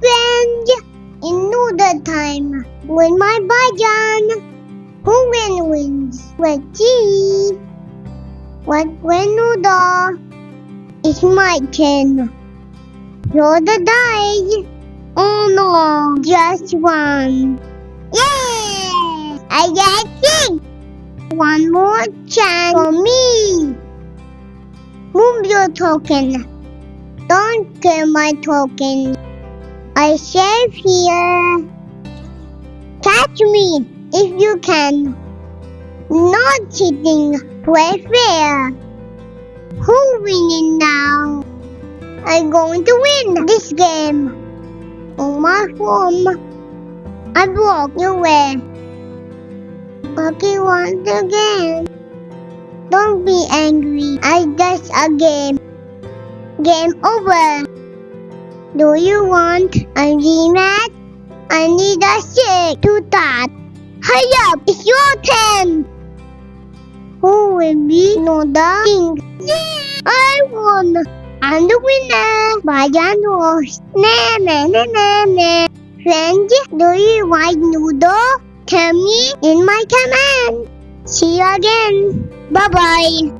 friends. In Ludo time, with my button. Who wins? Let's see. What win Ludo? It's my turn. Roll the dice. Oh no, just one. Yay! I get six. One more chance for me. Move your token. Don't kill my token. I save here. Catch me if you can. Not cheating. Play fair. Who winning now? I'm going to win this game. On my phone. I broke your way. Okay, once again. Don't be angry. I just a game. Game over. Do you want a rematch? I need a shake to start. Hurry up, it's your turn. Who will be the king? Yeah, I won. I'm the winner. Button was na. Friends, do you like Ludo? Tell me in my comment. See you again. Bye bye.